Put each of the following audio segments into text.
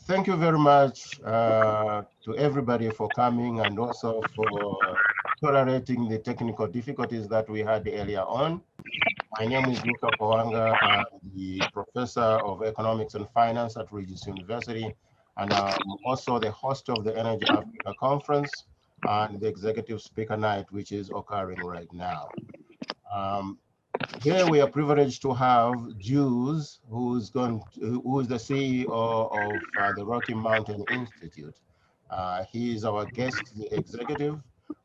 Thank you very much to everybody for coming and also for tolerating the technical difficulties that we had earlier on. My name is Luca Powanga. I'm the Professor of Economics and Finance at Regis University, and I'm also the host of the Energy Africa Conference and the Executive Speaker Night, which is occurring right now. Here we are privileged to have Jules, who is the CEO of the Rocky Mountain Institute. He is our guest executive,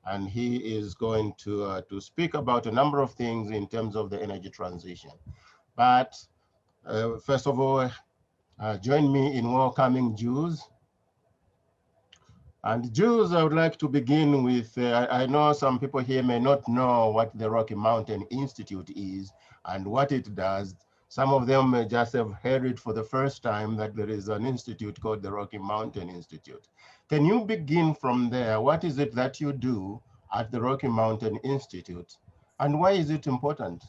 and he is going to speak about a number of things in terms of the energy transition. But first of all, join me in welcoming Jules. And Jules, I would like to begin with, I know some people here may not know what the Rocky Mountain Institute is and what it does. Some of them may just have heard it for the first time that there is an institute called the Rocky Mountain Institute. Can you begin from there? What is it that you do at the Rocky Mountain Institute, and why is it important?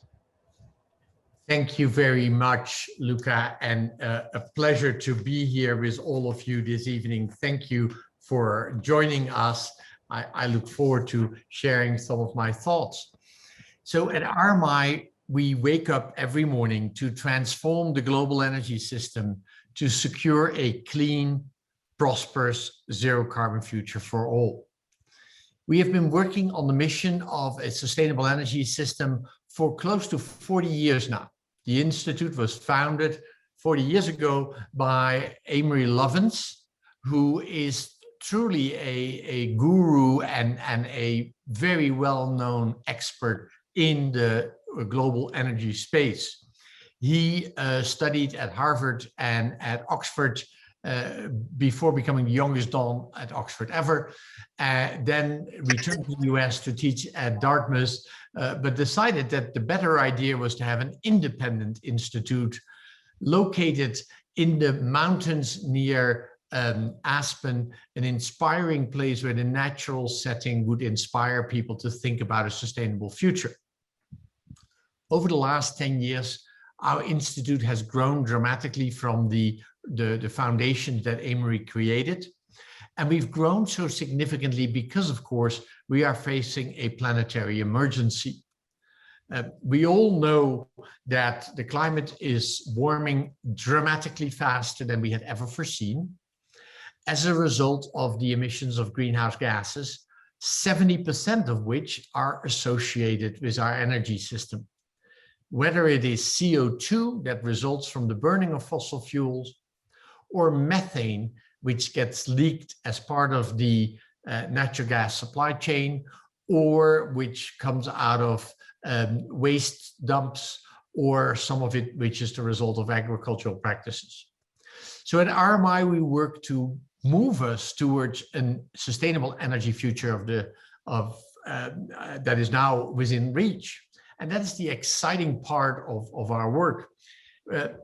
Thank you very much, Luca, and a pleasure to be here with all of you this evening. Thank you for joining us. I look forward to sharing some of my thoughts. So at RMI, we wake up every morning to transform the global energy system to secure a clean, prosperous, zero carbon future for all. We have been working on the mission of a sustainable energy system for close to 40 years now. The Institute was founded 40 years ago by Amory Lovins, who is truly a guru and a very well-known expert in the global energy space. He studied at Harvard and at Oxford before becoming the youngest Don at Oxford ever, then returned to the US to teach at Dartmouth, but decided that the better idea was to have an independent institute located in the mountains near Aspen, an inspiring place where the natural setting would inspire people to think about a sustainable future. Over the last 10 years, our institute has grown dramatically from the foundations that Amory created. And we've grown so significantly because, of course, we are facing a planetary emergency. We all know that the climate is warming dramatically faster than we had ever foreseen. As a result of the emissions of greenhouse gases, 70% of which are associated with our energy system. Whether it is CO2 that results from the burning of fossil fuels, or methane, which gets leaked as part of the natural gas supply chain, or which comes out of waste dumps, or some of it which is the result of agricultural practices. So at RMI, we work to move us towards a sustainable energy future that is now within reach. And that is the exciting part of our work.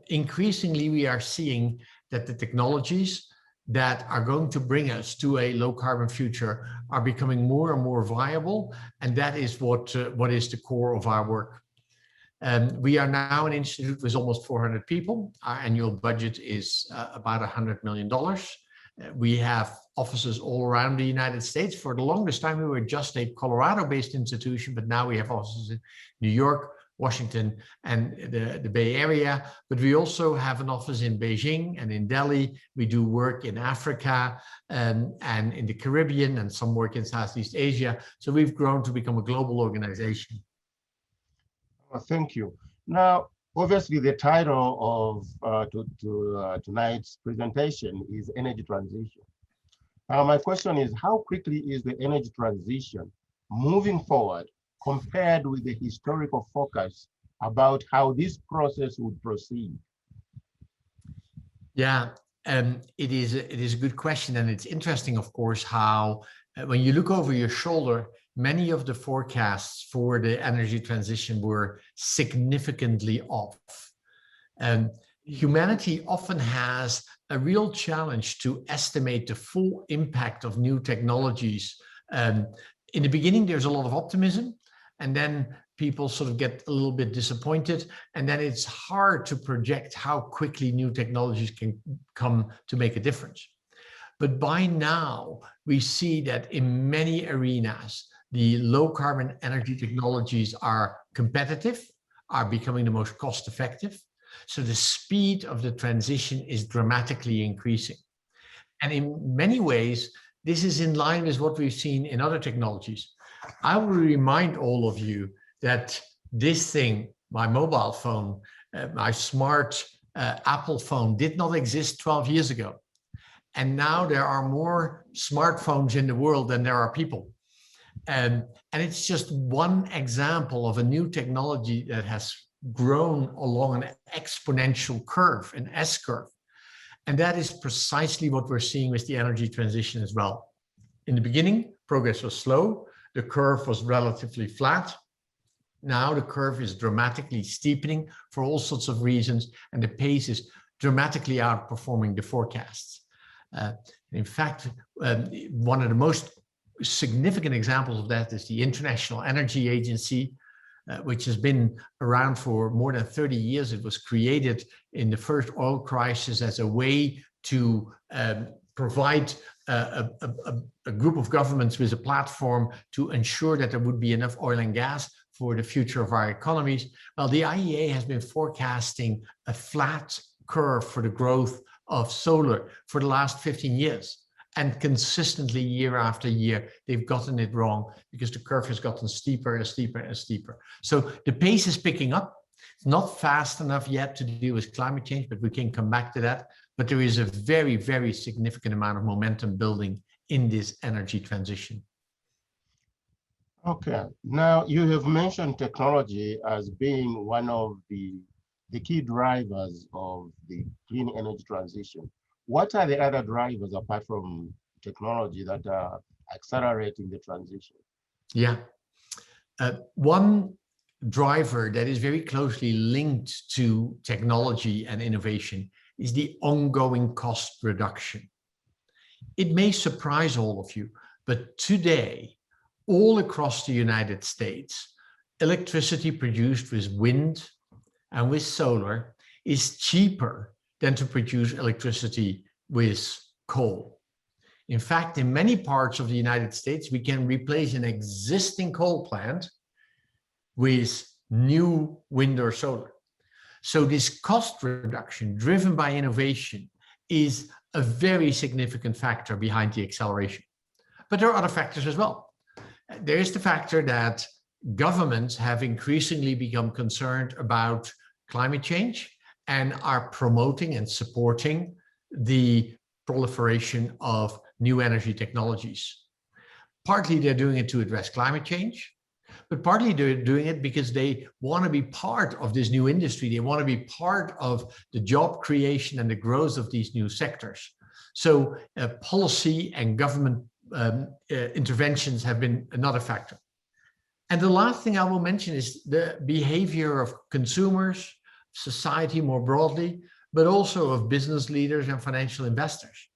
Increasingly, we are seeing that the technologies that are going to bring us to a low carbon future are becoming more and more viable. And that is what is the core of our work. We are now an institute with almost 400 people. Our annual budget is about $100 million. We have offices all around the United States. For the longest time, we were just a Colorado-based institution, but now we have offices in New York, Washington, and the Bay Area. But we also have an office in Beijing and in Delhi. We do work in Africa and in the Caribbean and some work in Southeast Asia. So we've grown to become a global organization. Well, thank you. Now, obviously, the title of tonight's presentation is Energy Transition. My question is, how quickly is the energy transition moving forward compared with the historical focus about how this process would proceed? Yeah, it is a good question. And it's interesting, of course, how when you look over your shoulder, many of the forecasts for the energy transition were significantly off. Humanity often has a real challenge to estimate the full impact of new technologies. In the beginning, there's a lot of optimism. And then people sort of get a little bit disappointed, and then it's hard to project how quickly new technologies can come to make a difference. But by now, we see that in many arenas, the low carbon energy technologies are competitive, are becoming the most cost effective. So the speed of the transition is dramatically increasing. And in many ways, this is in line with what we've seen in other technologies. I will remind all of you that this thing, my mobile phone, my smart Apple phone, did not exist 12 years ago. And now there are more smartphones in the world than there are people. And it's just one example of a new technology that has grown along an exponential curve, an S curve. And that is precisely what we're seeing with the energy transition as well. In the beginning, progress was slow. The curve was relatively flat. Now the curve is dramatically steepening for all sorts of reasons, and the pace is dramatically outperforming the forecasts. In fact, one of the most significant examples of that is the International Energy Agency, which has been around for more than 30 years. It was created in the first oil crisis as a way to provide a group of governments with a platform to ensure that there would be enough oil and gas for the future of our economies. Well, the IEA has been forecasting a flat curve for the growth of solar for the last 15 years. And consistently, year after year, they've gotten it wrong because the curve has gotten steeper and steeper and steeper. So the pace is picking up. It's not fast enough yet to deal with climate change, but we can come back to that. But there is a very, very significant amount of momentum building in this energy transition. Okay. Now, you have mentioned technology as being one of the key drivers of the clean energy transition. What are the other drivers apart from technology that are accelerating the transition? Yeah. One driver that is very closely linked to technology and innovation is the ongoing cost reduction. It may surprise all of you, but today, all across the United States, electricity produced with wind and with solar is cheaper than to produce electricity with coal. In fact, in many parts of the United States, we can replace an existing coal plant with new wind or solar. So this cost reduction driven by innovation is a very significant factor behind the acceleration. But there are other factors as well. There is the factor that governments have increasingly become concerned about climate change and are promoting and supporting the proliferation of new energy technologies. Partly they're doing it to address climate change, but partly they're doing it because they want to be part of this new industry. They want to be part of the job creation and the growth of these new sectors. So policy and government interventions have been another factor. And the last thing I will mention is the behavior of consumers, society more broadly, but also of business leaders and financial investors.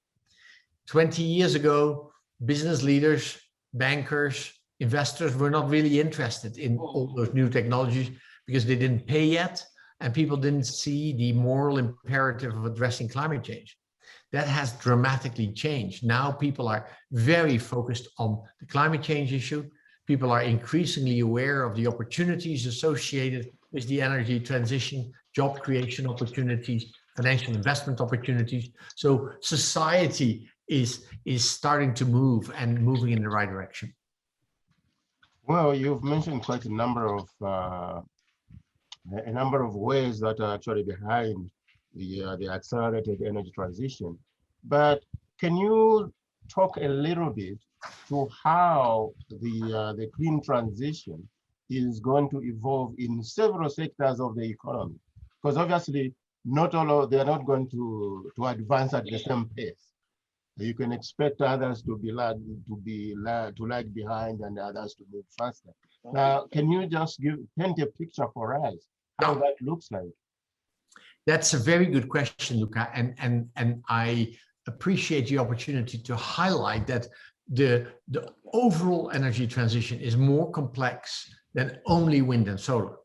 20 years ago, business leaders, bankers, investors were not really interested in all those new technologies because they didn't pay yet and people didn't see the moral imperative of addressing climate change. That has dramatically changed. Now people are very focused on the climate change issue. People are increasingly aware of the opportunities associated with the energy transition, job creation opportunities, financial investment opportunities. So society is starting to move and moving in the right direction. Well, you've mentioned quite a number of ways that are actually behind the accelerated energy transition. But can you talk a little bit to how the clean transition is going to evolve in several sectors of the economy? Because obviously, not all of they're not going to advance at the same pace. You can expect others to lag behind and others to move faster. Now, can you just paint a picture for us how that looks like? That's a very good question, Luca, and I appreciate the opportunity to highlight that the overall energy transition is more complex than only wind and solar.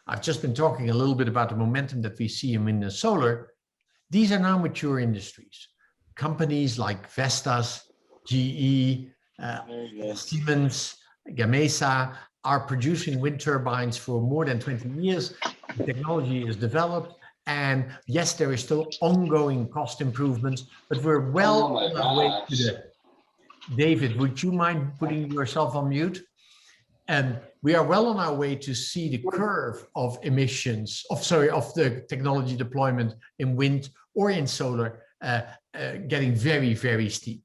I've just been talking a little bit about the momentum that we see in wind and solar. These are now mature industries. Companies like Vestas, GE, Siemens, Gamesa are producing wind turbines for more than 20 years. The technology is developed, and yes, there is still ongoing cost improvements, but we're well on our way to the... David, would you mind putting yourself on mute? And we are well on our way to see the curve of emissions, of the technology deployment in wind or in solar getting very, very steep.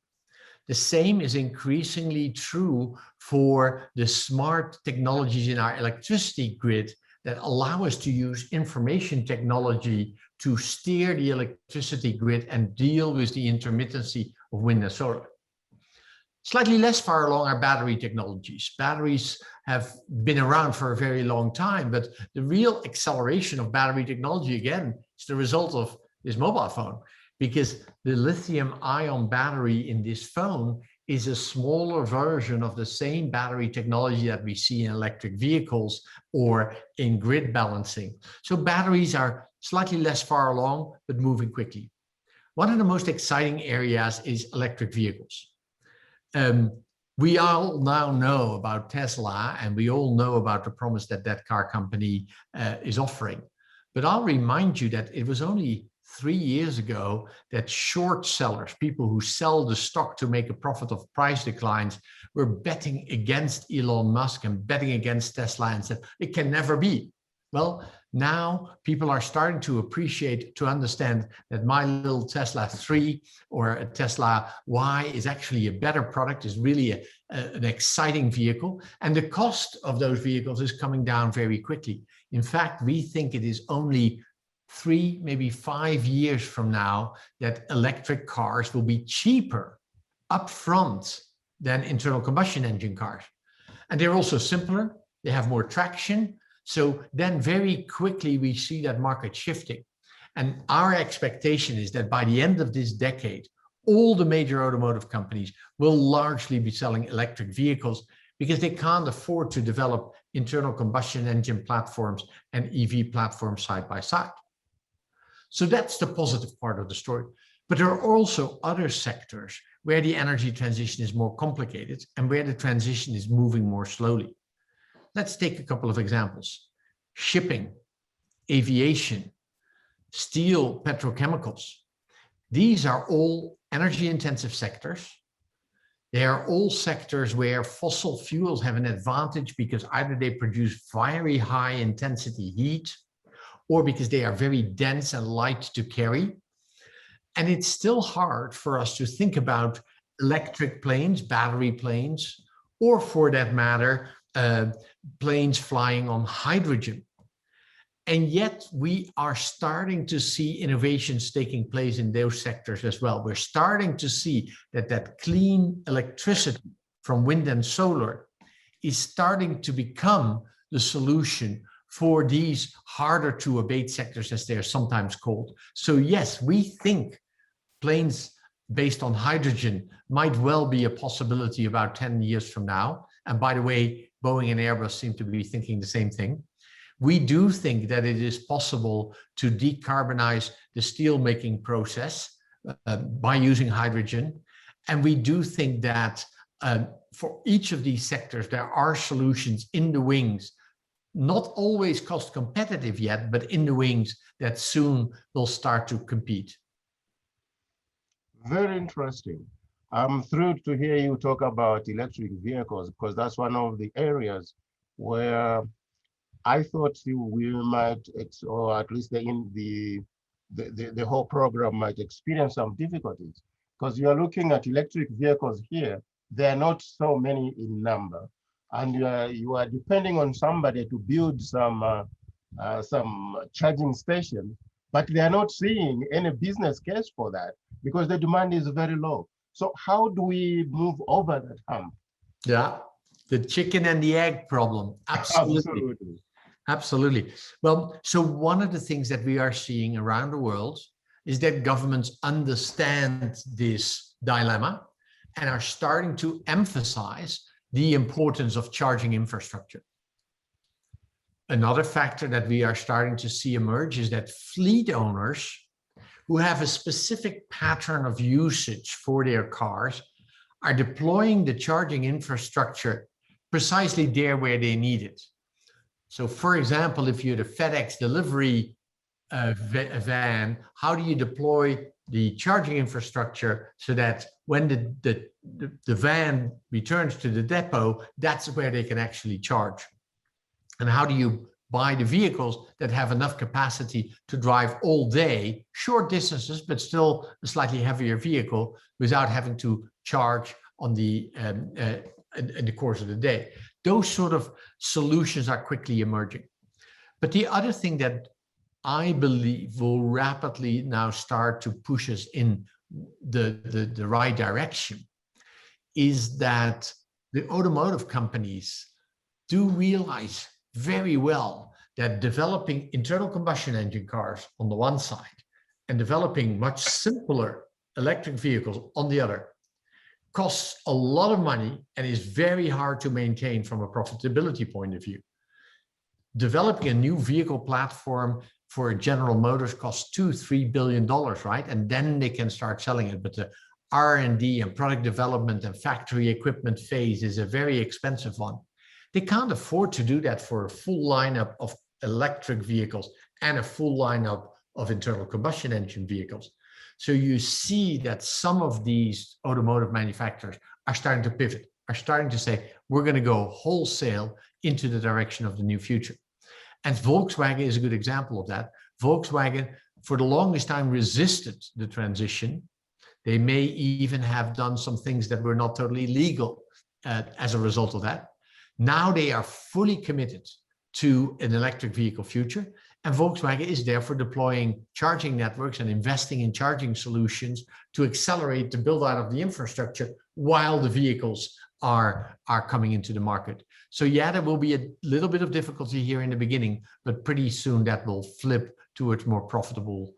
The same is increasingly true for the smart technologies in our electricity grid that allow us to use information technology to steer the electricity grid and deal with the intermittency of wind and solar. Slightly less far along are battery technologies. Batteries have been around for a very long time, but the real acceleration of battery technology, again, is the result of this mobile phone, because the lithium-ion battery in this phone is a smaller version of the same battery technology that we see in electric vehicles or in grid balancing. So batteries are slightly less far along, but moving quickly. One of the most exciting areas is electric vehicles. We all now know about Tesla, and we all know about the promise that that car company is offering. But I'll remind you that it was only 3 years ago that short sellers, people who sell the stock to make a profit of price declines, were betting against Elon Musk and betting against Tesla and said, it can never be. Well, now people are starting to appreciate, to understand that my little Tesla 3 or a Tesla Y is actually a better product, is really an exciting vehicle. And the cost of those vehicles is coming down very quickly. In fact, we think it is only 3, maybe 5 years from now that electric cars will be cheaper upfront than internal combustion engine cars. And they're also simpler, they have more traction. So then very quickly we see that market shifting. And our expectation is that by the end of this decade, all the major automotive companies will largely be selling electric vehicles because they can't afford to develop internal combustion engine platforms and EV platforms side by side. So that's the positive part of the story. But there are also other sectors where the energy transition is more complicated and where the transition is moving more slowly. Let's take a couple of examples. Shipping, aviation, steel, petrochemicals. These are all energy-intensive sectors. They are all sectors where fossil fuels have an advantage because either they produce very high-intensity heat or because they are very dense and light to carry. And it's still hard for us to think about electric planes, battery planes, or for that matter, planes flying on hydrogen. And yet we are starting to see innovations taking place in those sectors as well. We're starting to see that clean electricity from wind and solar is starting to become the solution for these harder to abate sectors, as they are sometimes called. So yes, we think planes based on hydrogen might well be a possibility about 10 years from now. And by the way, Boeing and Airbus seem to be thinking the same thing. We do think that it is possible to decarbonize the steel making process by using hydrogen. And we do think that for each of these sectors, there are solutions in the wings, not always cost competitive yet, but in the wings that soon will start to compete. Very interesting. I'm thrilled to hear you talk about electric vehicles, because that's one of the areas where I thought we might, or at least the whole program might experience some difficulties, because you are looking at electric vehicles here. There are not so many in number, and you are depending on somebody to build some charging stations, but they are not seeing any business case for that because the demand is very low. So how do we move over that hump? Yeah, the chicken and the egg problem. Absolutely. Absolutely. Well, so one of the things that we are seeing around the world is that governments understand this dilemma and are starting to emphasize the importance of charging infrastructure. Another factor that we are starting to see emerge is that fleet owners who have a specific pattern of usage for their cars are deploying the charging infrastructure precisely there where they need it. So for example, if you're the FedEx delivery van, how do you deploy the charging infrastructure so that when the van returns to the depot, that's where they can actually charge? And how do you buy the vehicles that have enough capacity to drive all day, short distances, but still a slightly heavier vehicle without having to charge on in the course of the day? Those sort of solutions are quickly emerging. But the other thing that I believe will rapidly now start to push us in the right direction is that the automotive companies do realize very well that developing internal combustion engine cars on the one side and developing much simpler electric vehicles on the other costs a lot of money and is very hard to maintain from a profitability point of view. Developing a new vehicle platform for General Motors costs $2-3 billion, right? And then they can start selling it. But the R&D and product development and factory equipment phase is a very expensive one. They can't afford to do that for a full lineup of electric vehicles and a full lineup of internal combustion engine vehicles. So you see that some of these automotive manufacturers are starting to pivot, are starting to say, we're going to go wholesale into the direction of the new future. And Volkswagen is a good example of that. Volkswagen, for the longest time, resisted the transition. They may even have done some things that were not totally legal as a result of that. Now they are fully committed to an electric vehicle future. And Volkswagen is therefore deploying charging networks and investing in charging solutions to accelerate the build out of the infrastructure while the vehicles are coming into the market. So yeah, there will be a little bit of difficulty here in the beginning, but pretty soon that will flip towards more profitable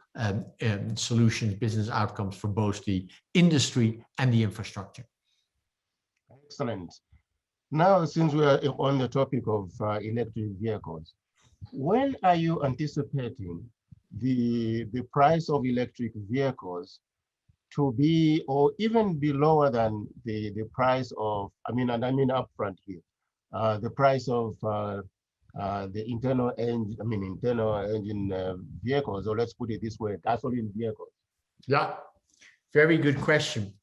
solutions, business outcomes for both the industry and the infrastructure. Excellent. Now, since we are on the topic of electric vehicles, when are you anticipating the price of electric vehicles to be, or even be lower than the price of, I mean upfront here, the price of the internal engine vehicles, or let's put it this way, gasoline vehicles? Yeah, very good question.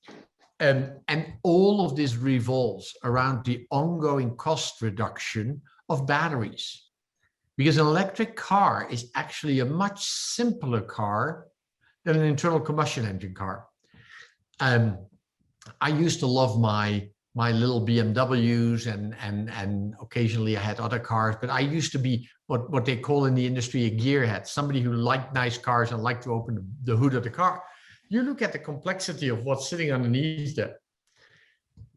And all of this revolves around the ongoing cost reduction of batteries. Because an electric car is actually a much simpler car than an internal combustion engine car. I used to love my little BMWs and occasionally I had other cars, but I used to be what they call in the industry a gearhead, somebody who liked nice cars and liked to open the hood of the car. You look at the complexity of what's sitting underneath there.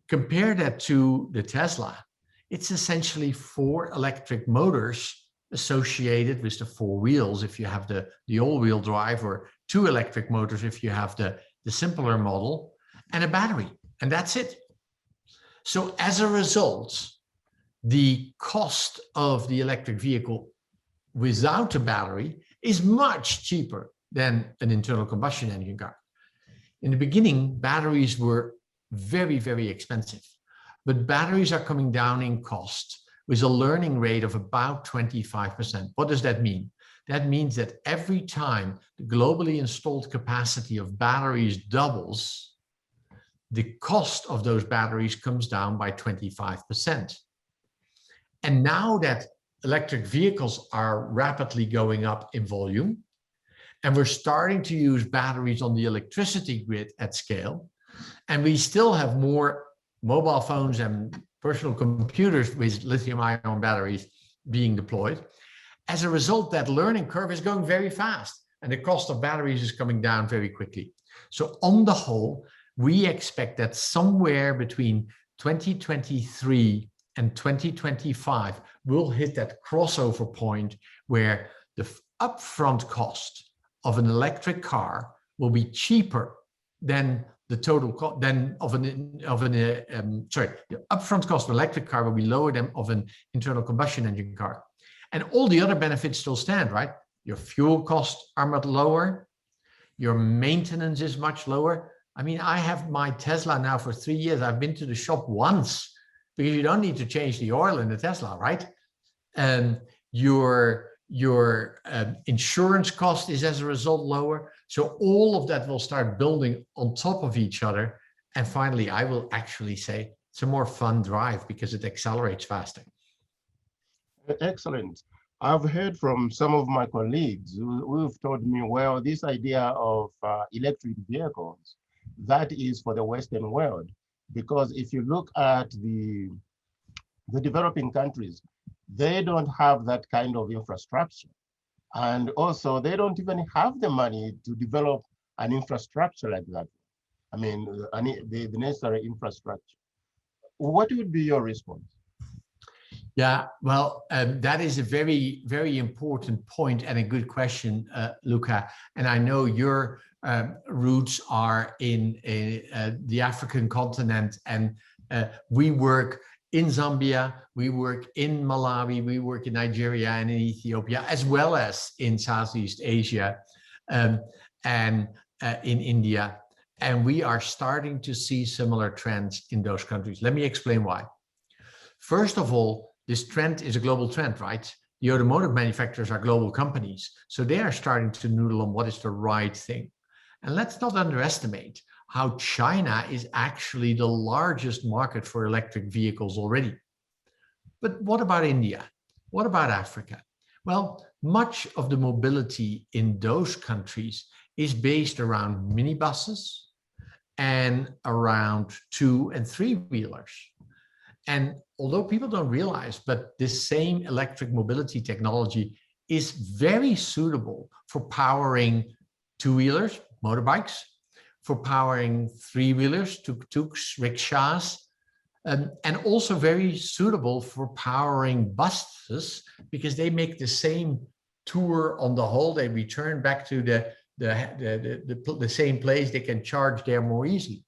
Compare that to the Tesla. It's essentially 4 electric motors associated with the 4 wheels if you have the all-wheel drive, or 2 electric motors if you have the simpler model, and a battery, and that's it. So as a result, the cost of the electric vehicle without a battery is much cheaper than an internal combustion engine car. In the beginning, batteries were very, very expensive, but batteries are coming down in cost with a learning rate of about 25%. What does that mean? That means that every time the globally installed capacity of batteries doubles, the cost of those batteries comes down by 25%. And now that electric vehicles are rapidly going up in volume, and we're starting to use batteries on the electricity grid at scale, and we still have more mobile phones and personal computers with lithium-ion batteries being deployed. As a result, that learning curve is going very fast, and the cost of batteries is coming down very quickly. So on the whole, we expect that somewhere between 2023 and 2025, we'll hit that crossover point where the upfront cost of an electric car will be cheaper than the total cost the upfront cost of an electric car will be lower than of an internal combustion engine car. And all the other benefits still stand, right? Your fuel costs are much lower. Your maintenance is much lower. I mean, I have my Tesla now for 3 years. I've been to the shop once because you don't need to change the oil in the Tesla, right? And your insurance cost is as a result lower. So all of that will start building on top of each other. And finally, I will actually say it's a more fun drive because it accelerates faster. Excellent. I've heard from some of my colleagues who've told me, well, this idea of electric vehicles, that is for the Western world. Because if you look at the developing countries, they don't have that kind of infrastructure. And also, they don't even have the money to develop an infrastructure like that. I mean, the necessary infrastructure. What would be your response? Yeah, well, that is a very, very important point and a good question, Luca. And I know your roots are in the African continent, and we work in Zambia, we work in Malawi, we work in Nigeria and in Ethiopia, as well as in Southeast Asia and in India. And we are starting to see similar trends in those countries. Let me explain why. First of all, this trend is a global trend, right? The automotive manufacturers are global companies, so they are starting to noodle on what is the right thing. And let's not underestimate how China is actually the largest market for electric vehicles already. But what about India? What about Africa? Well, much of the mobility in those countries is based around minibuses and around 2- and 3-wheelers. And although people don't realize, but this same electric mobility technology is very suitable for powering 2-wheelers, motorbikes, for powering 3-wheelers, tuk-tuks, rickshaws, and also very suitable for powering buses because they make the same tour on the whole. They return back to the same place. They can charge there more easily.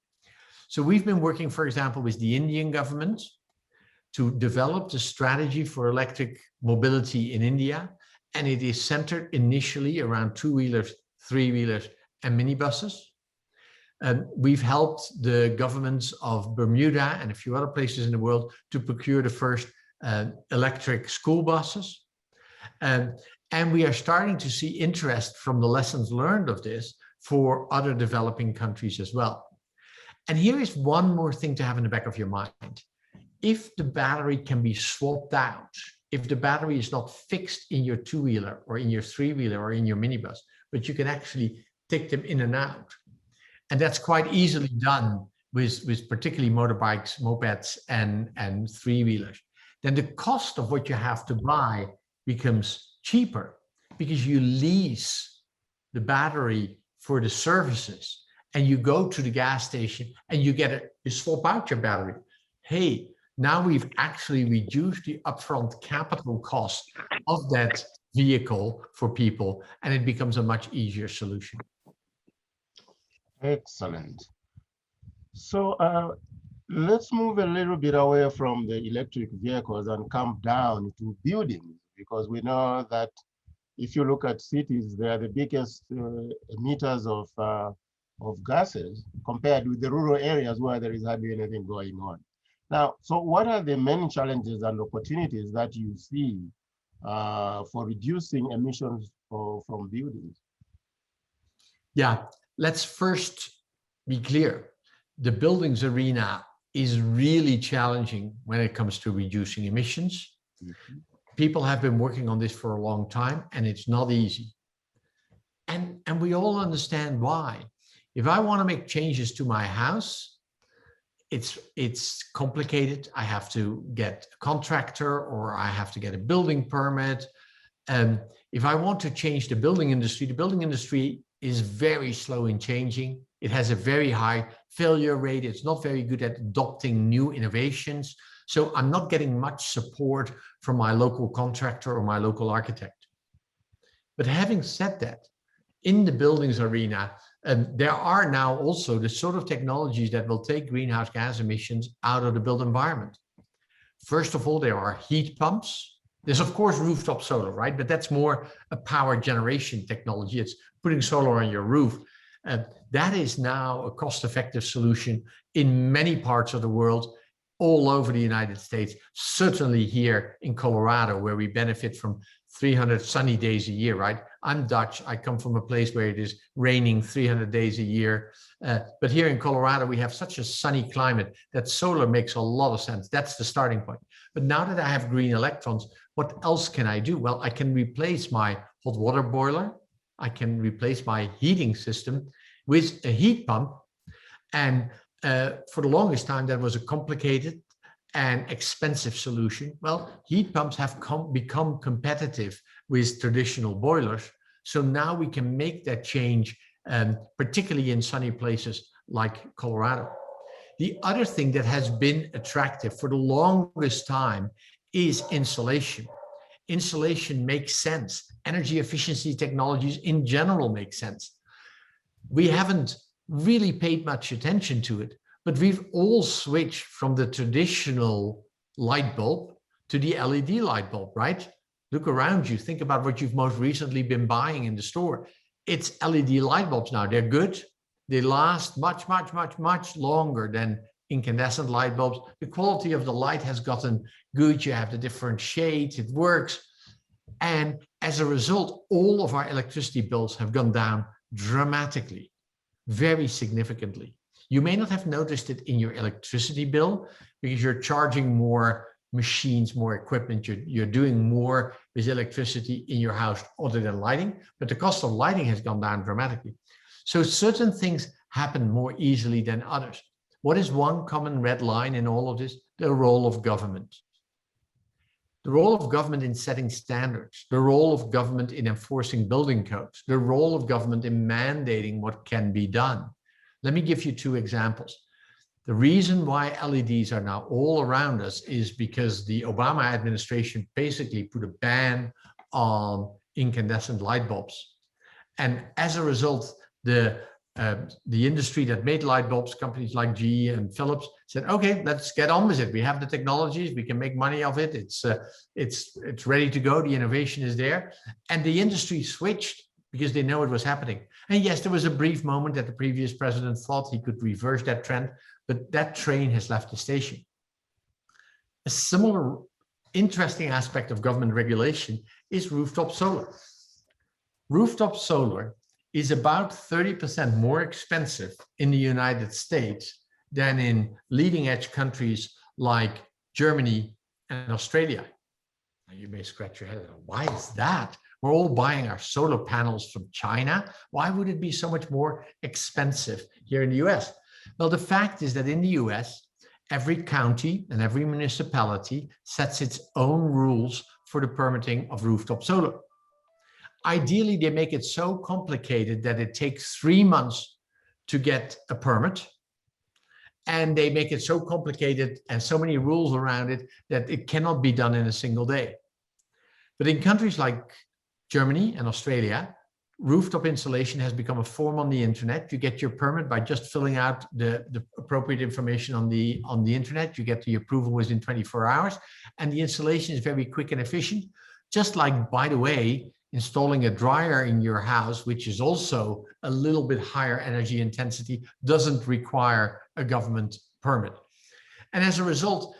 So we've been working, for example, with the Indian government to develop the strategy for electric mobility in India. And it is centered initially around 2-wheelers, 3-wheelers, and minibuses. We've helped the governments of Bermuda and a few other places in the world to procure the first electric school buses. And we are starting to see interest from the lessons learned of this for other developing countries as well. And here is one more thing to have in the back of your mind. If the battery can be swapped out, if the battery is not fixed in your 2-wheeler or in your 3-wheeler or in your minibus, but you can actually take them in and out. And that's quite easily done with particularly motorbikes, mopeds, and 3-wheelers. Then the cost of what you have to buy becomes cheaper because you lease the battery for the services and you go to the gas station and you swap out your battery. Hey, now we've actually reduced the upfront capital cost of that vehicle for people, and it becomes a much easier solution. Excellent. So let's move a little bit away from the electric vehicles and come down to buildings, because we know that if you look at cities, they are the biggest emitters of gases compared with the rural areas where there is hardly anything going on. Now, so what are the main challenges and opportunities that you see for reducing emissions from buildings? Yeah, let's first be clear. The buildings arena is really challenging when it comes to reducing emissions. Mm-hmm. People have been working on this for a long time, and it's not easy. And we all understand why. If I want to make changes to my house, it's complicated. I have to get a contractor or I have to get a building permit. If I want to change the building industry is very slow in changing. It has a very high failure rate. It's not very good at adopting new innovations. So I'm not getting much support from my local contractor or my local architect. But having said that, in the buildings arena, there are now also the sort of technologies that will take greenhouse gas emissions out of the built environment. First of all, there are heat pumps There's of course rooftop solar, right? But that's more a power generation technology. It's putting solar on your roof. That is now a cost-effective solution in many parts of the world, all over the United States, certainly here in Colorado, where we benefit from 300 sunny days a year, right? I'm Dutch. I come from a place where it is raining 300 days a year. But here in Colorado, we have such a sunny climate that solar makes a lot of sense. That's the starting point. But now that I have green electrons, what else can I do? Well, I can replace my hot water boiler. I can replace my heating system with a heat pump. And for the longest time, that was a complicated and expensive solution. Well, heat pumps have become competitive with traditional boilers. So now we can make that change, particularly in sunny places like Colorado. The other thing that has been attractive for the longest time is insulation. Insulation makes sense. Energy efficiency technologies in general make sense. We haven't really paid much attention to it, but we've all switched from the traditional light bulb to the LED light bulb, right? Look around you, think about what you've most recently been buying in the store. It's LED light bulbs now. They're good. They last much, much, much, much longer than incandescent light bulbs. The quality of the light has gotten good. You have the different shades, it works. And as a result, all of our electricity bills have gone down dramatically, very significantly. You may not have noticed it in your electricity bill because you're charging more machines, more equipment. You're doing more with electricity in your house other than lighting, but the cost of lighting has gone down dramatically. So certain things happen more easily than others. What is one common red line in all of this? The role of government. The role of government in setting standards, the role of government in enforcing building codes, the role of government in mandating what can be done. Let me give you two examples. The reason why LEDs are now all around us is because the Obama administration basically put a ban on incandescent light bulbs. And as a result, the industry that made light bulbs, companies like GE and Philips, said, okay, let's get on with it. We have the technologies, we can make money of it. It's ready to go. The innovation is there. And the industry switched because they know it was happening. And yes, there was a brief moment that the previous president thought he could reverse that trend, but that train has left the station. A similar interesting aspect of government regulation is rooftop solar. Rooftop solar is about 30% more expensive in the United States than in leading edge countries like Germany and Australia. Now you may scratch your head, why is that? We're all buying our solar panels from China. Why would it be so much more expensive here in the US? Well, the fact is that in the US, every county and every municipality sets its own rules for the permitting of rooftop solar. Ideally, they make it so complicated that it takes 3 months to get a permit. And they make it so complicated and so many rules around it that it cannot be done in a single day. But in countries like Germany and Australia, rooftop installation has become a form on the internet. You get your permit by just filling out the appropriate information on the internet. You get the approval within 24 hours. And the installation is very quick and efficient. Just like, by the way, installing a dryer in your house, which is also a little bit higher energy intensity, doesn't require a government permit. And as a result,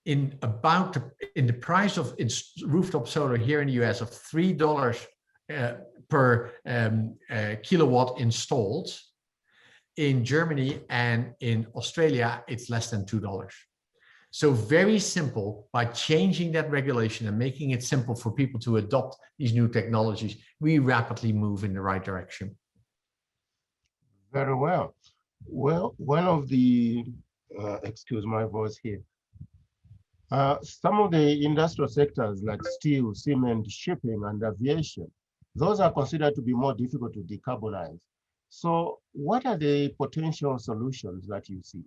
in the price of rooftop solar here in the US of $3 per kilowatt installed, in Germany and in Australia, it's less than $2. So very simple, by changing that regulation and making it simple for people to adopt these new technologies, we rapidly move in the right direction. Very well. Well, one of the, excuse my voice here, some of the industrial sectors like steel, cement, shipping, and aviation, those are considered to be more difficult to decarbonize. So what are the potential solutions that you see?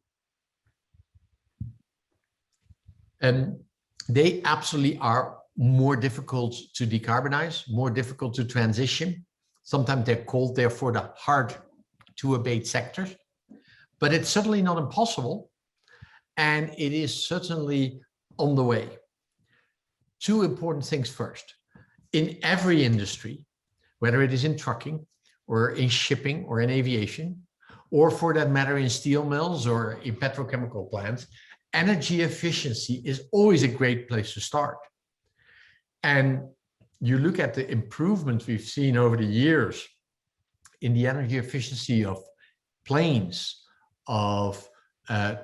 They absolutely are more difficult to decarbonize, more difficult to transition. Sometimes they're called, therefore, the hard to abate sectors. But it's certainly not impossible. And it is certainly on the way. two important things first. In every industry, whether it is in trucking or in shipping or in aviation, or for that matter in steel mills or in petrochemical plants, energy efficiency is always a great place to start. And you look at the improvements we've seen over the years in the energy efficiency of planes, of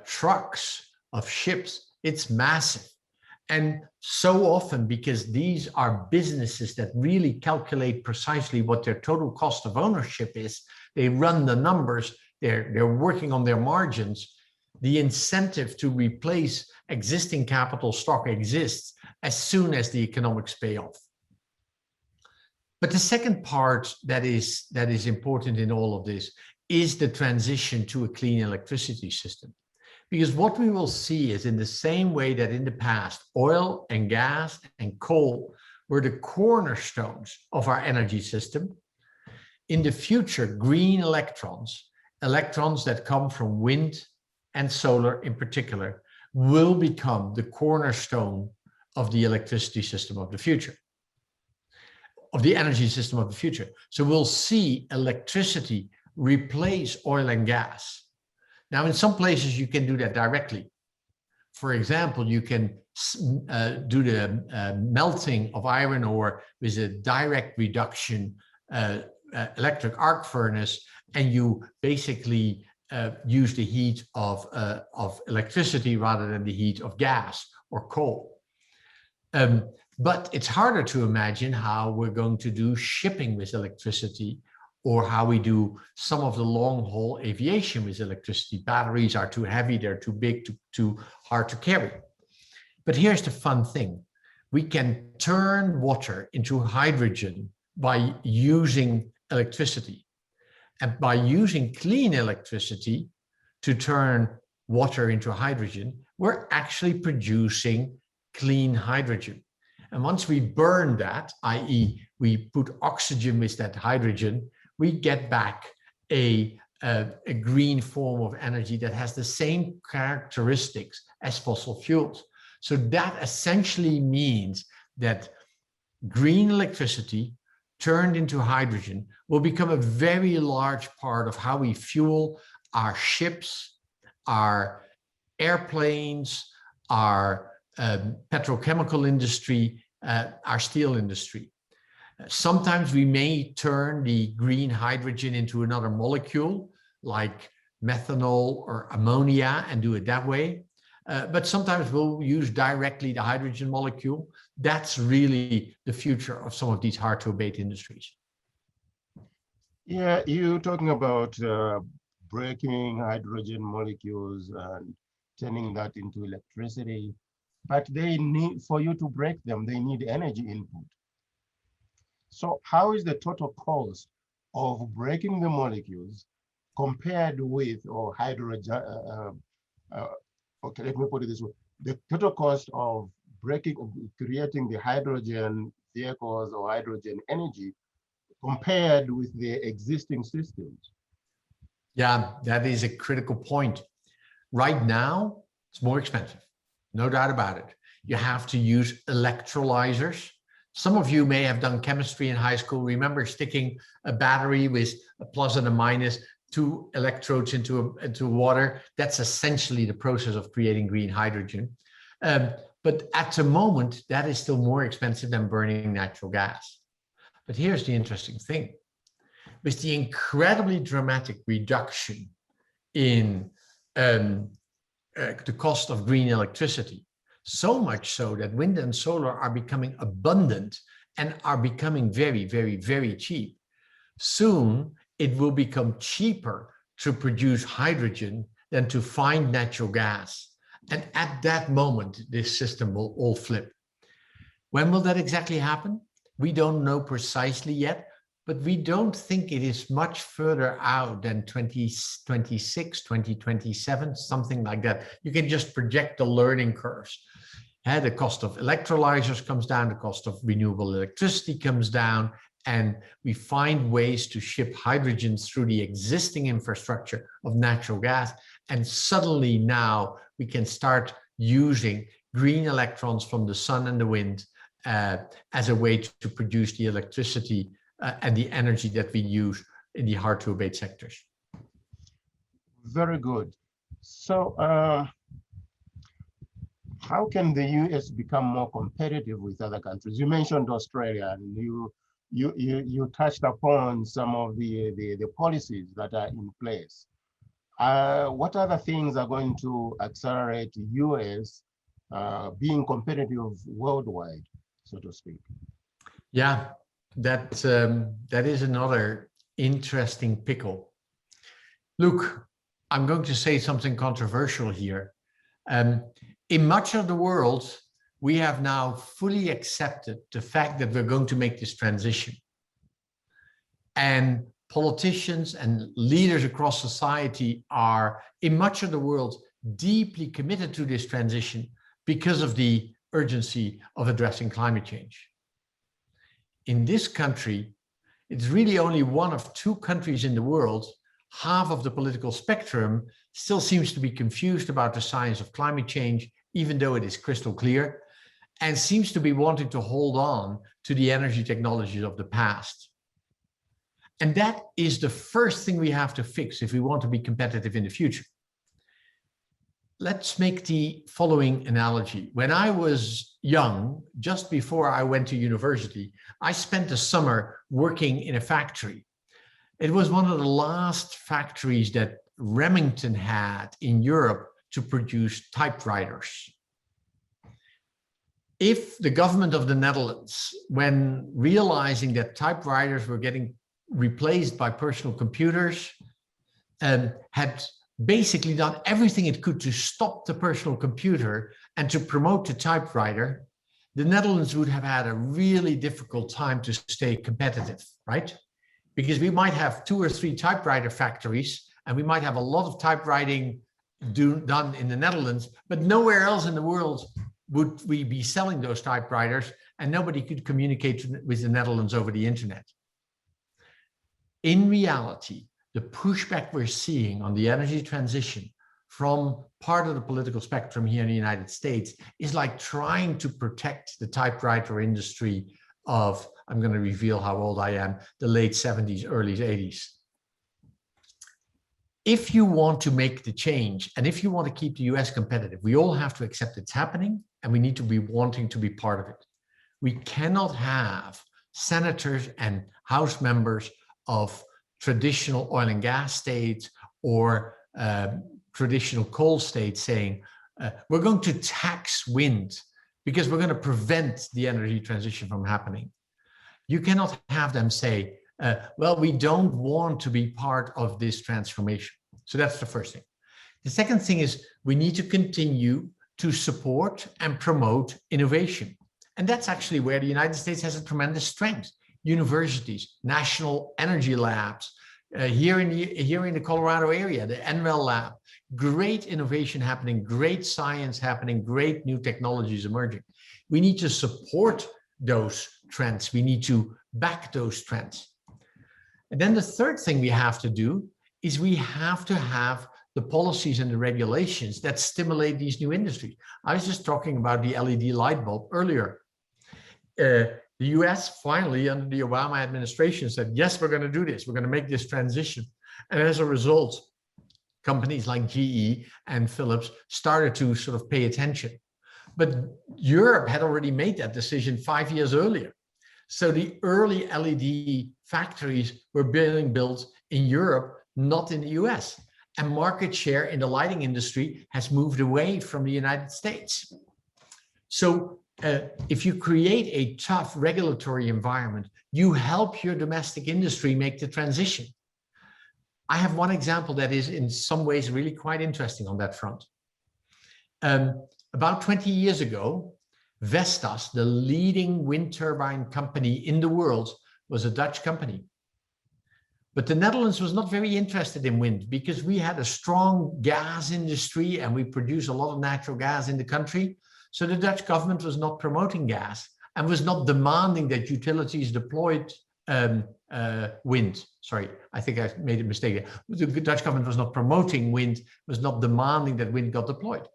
trucks, of ships, it's massive. And so often, because these are businesses that really calculate precisely what their total cost of ownership is, they run the numbers, they're working on their margins, the incentive to replace existing capital stock exists as soon as the economics pay off. But the second part that is important in all of this is the transition to a clean electricity system. Because what we will see is, in the same way that in the past, oil and gas and coal were the cornerstones of our energy system, in the future, green electrons, electrons that come from wind and solar in particular, will become the cornerstone of the electricity system of the future, of the energy system of the future. So we'll see electricity replace oil and gas. Now, in some places, you can do that directly. For example, you can do the melting of iron ore with a direct reduction electric arc furnace, and you basically use the heat of electricity rather than the heat of gas or coal. But it's harder to imagine how we're going to do shipping with electricity, or how we do some of the long-haul aviation with electricity. Batteries are too heavy, they're too big, too hard to carry. But here's the fun thing. We can turn water into hydrogen by using electricity. And by using clean electricity to turn water into hydrogen, we're actually producing clean hydrogen. And once we burn that, i.e. we put oxygen with that hydrogen, we get back a green form of energy that has the same characteristics as fossil fuels. So that essentially means that green electricity turned into hydrogen will become a very large part of how we fuel our ships, our airplanes, our petrochemical industry, our steel industry. Sometimes we may turn the green hydrogen into another molecule like methanol or ammonia and do it that way. But sometimes we'll use directly the hydrogen molecule. That's really the future of some of these hard to abate industries. Yeah, you're talking about breaking hydrogen molecules and turning that into electricity, but they need, for you to break them, they need energy input. So how is the total cost of breaking the molecules compared with, or hydrogen, okay, let me put it this way, the total cost of creating the hydrogen vehicles or hydrogen energy compared with the existing systems? Yeah, that is a critical point. Right now, it's more expensive, no doubt about it. You have to use electrolyzers. Some of you may have done chemistry in high school. Remember sticking a battery with a plus and a minus, two electrodes into water. That's essentially the process of creating green hydrogen. But at the moment, that is still more expensive than burning natural gas. But here's the interesting thing. With the incredibly dramatic reduction in the cost of green electricity, so much so that wind and solar are becoming abundant and are becoming very, very, very cheap. Soon, it will become cheaper to produce hydrogen than to find natural gas. And at that moment, this system will all flip. When will that exactly happen? We don't know precisely yet, but we don't think it is much further out than 2026, 2027, something like that. You can just project the learning curves. The cost of electrolyzers comes down, the cost of renewable electricity comes down, and we find ways to ship hydrogen through the existing infrastructure of natural gas. And suddenly now we can start using green electrons from the sun and the wind as a way to produce the electricity and the energy that we use in the hard to abate sectors. Very good. So how can the US become more competitive with other countries? You mentioned Australia, and you touched upon some of the policies that are in place. What other things are going to accelerate US being competitive worldwide, so to speak? Yeah, that is another interesting pickle. Look, I'm going to say something controversial here. In much of the world, we have now fully accepted the fact that we're going to make this transition. And politicians and leaders across society are, in much of the world, deeply committed to this transition because of the urgency of addressing climate change. In this country, it's really only one of two countries in the world. Half of the political spectrum still seems to be confused about the science of climate change, even though it is crystal clear, and seems to be wanting to hold on to the energy technologies of the past. And that is the first thing we have to fix if we want to be competitive in the future. Let's make the following analogy. When I was young, just before I went to university, I spent the summer working in a factory. It was one of the last factories that Remington had in Europe to produce typewriters. If the government of the Netherlands, when realizing that typewriters were getting replaced by personal computers, had basically done everything it could to stop the personal computer and to promote the typewriter, the Netherlands would have had a really difficult time to stay competitive, right? Because we might have 2 or 3 typewriter factories, and we might have a lot of typewriting done in the Netherlands, but nowhere else in the world would we be selling those typewriters, and nobody could communicate with the Netherlands over the internet. In reality, the pushback we're seeing on the energy transition from part of the political spectrum here in the United States is like trying to protect the typewriter industry of, I'm going to reveal how old I am, the late 70s, early 80s. If you want to make the change, and if you want to keep the US competitive, we all have to accept it's happening, and we need to be wanting to be part of it. We cannot have senators and House members of traditional oil and gas states or traditional coal states saying, we're going to tax wind because we're going to prevent the energy transition from happening. You cannot have them say, well, we don't want to be part of this transformation. So that's the first thing. The second thing is we need to continue to support and promote innovation. And that's actually where the United States has a tremendous strength. Universities, national energy labs, here in the Colorado area, the NREL lab, great innovation happening, great science happening, great new technologies emerging. We need to support those trends. We need to back those trends. And then the third thing we have to do is we have to have the policies and the regulations that stimulate these new industries. I was just talking about the LED light bulb earlier. The US finally, under the Obama administration, said, yes, we're going to do this. We're going to make this transition. And as a result, companies like GE and Philips started to sort of pay attention. But Europe had already made that decision 5 years earlier. So the early LED factories were being built in Europe, not in the US. And market share in the lighting industry has moved away from the United States. So if you create a tough regulatory environment, you help your domestic industry make the transition. I have one example that is in some ways really quite interesting on that front. About 20 years ago, Vestas, the leading wind turbine company in the world, was a Dutch company. But the Netherlands was not very interested in wind because we had a strong gas industry and we produce a lot of natural gas in the country. So the Dutch government was not promoting gas and was not demanding that utilities deployed wind. Sorry, I think I made a mistake. The Dutch government was not promoting wind, was not demanding that wind got deployed.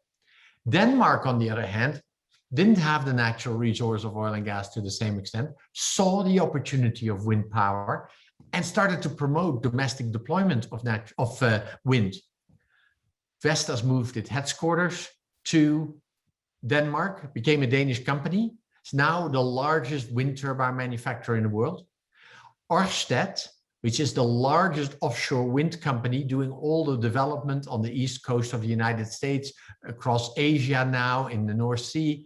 Denmark, on the other hand, didn't have the natural resource of oil and gas to the same extent, saw the opportunity of wind power and started to promote domestic deployment of wind. Vestas moved its headquarters to Denmark, became a Danish company. It's now the largest wind turbine manufacturer in the world. Ørsted, which is the largest offshore wind company, doing all the development on the east coast of the United States, across Asia now, in the North Sea.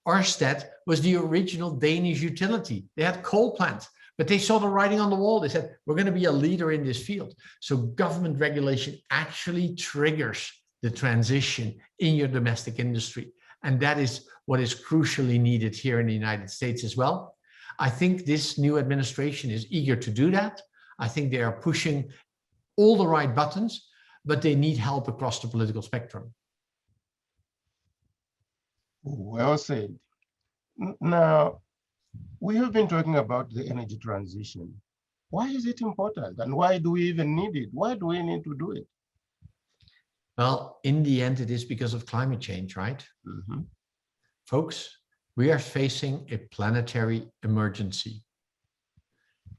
Ørsted was the original Danish utility. They had coal plants, but they saw the writing on the wall. They said, we're going to be a leader in this field. So government regulation actually triggers the transition in your domestic industry. And that is what is crucially needed here in the United States as well. I think this new administration is eager to do that. I think they are pushing all the right buttons, but they need help across the political spectrum. Well said. Now, we have been talking about the energy transition. Why is it important? And why do we even need it? Why do we need to do it? Well, in the end, it is because of climate change, right? Mm-hmm. Folks, we are facing a planetary emergency.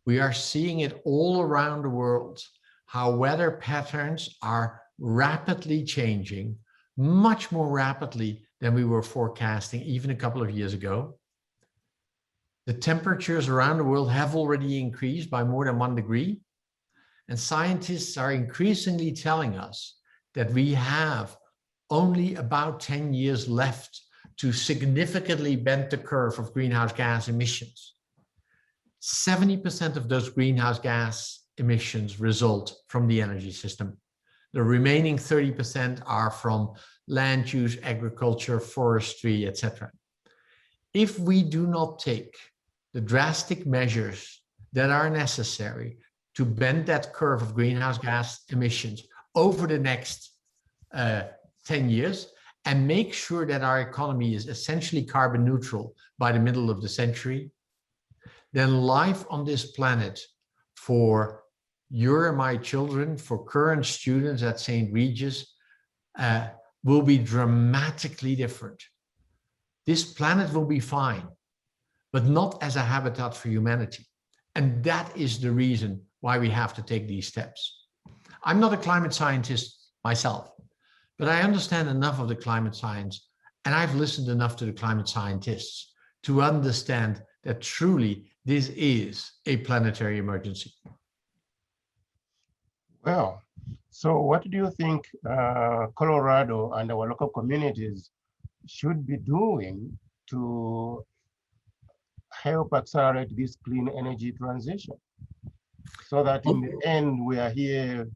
We are seeing it all around the world, how weather patterns are rapidly changing, much more rapidly than we were forecasting even a couple of years ago. The temperatures around the world have already increased by more than 1 degree. And scientists are increasingly telling us that we have only about 10 years left to significantly bend the curve of greenhouse gas emissions. 70% of those greenhouse gas emissions result from the energy system. The remaining 30% are from land use, agriculture, forestry, etc. If we do not take the drastic measures that are necessary to bend that curve of greenhouse gas emissions over the next 10 years and make sure that our economy is essentially carbon neutral by the middle of the century, then life on this planet for your and my children, for current students at St. Regis, will be dramatically different. This planet will be fine, but not as a habitat for humanity. And that is the reason why we have to take these steps. I'm not a climate scientist myself, but I understand enough of the climate science, and I've listened enough to the climate scientists to understand that truly this is a planetary emergency. Well, so what do you think Colorado and our local communities should be doing to help accelerate this clean energy transition, so that in the end we are here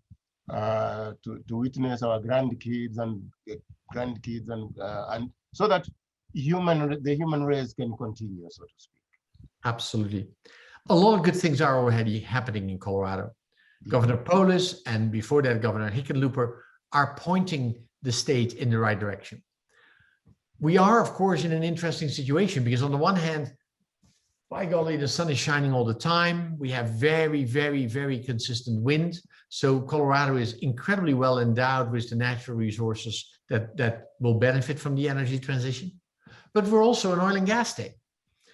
to witness our grandkids and so that the human race can continue, so to speak? Absolutely. A lot of good things are already happening in Colorado. Governor Polis and before that Governor Hickenlooper are pointing the state in the right direction. We are, of course, in an interesting situation because on the one hand, by golly, the sun is shining all the time. We have very, very, very consistent wind. So Colorado is incredibly well endowed with the natural resources that will benefit from the energy transition. But we're also an oil and gas state.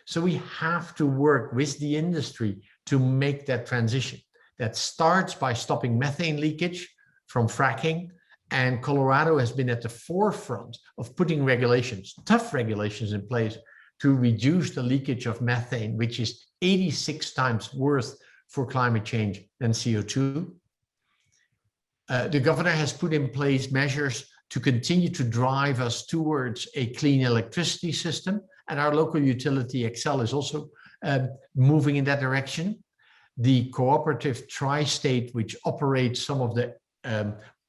So we have to work with the industry to make that transition. That starts by stopping methane leakage from fracking. And Colorado has been at the forefront of putting regulations, tough regulations in place to reduce the leakage of methane, which is 86 times worse for climate change than CO2. The governor has put in place measures to continue to drive us towards a clean electricity system. And our local utility, Excel, is also moving in that direction. The cooperative tri-state, which operates some of the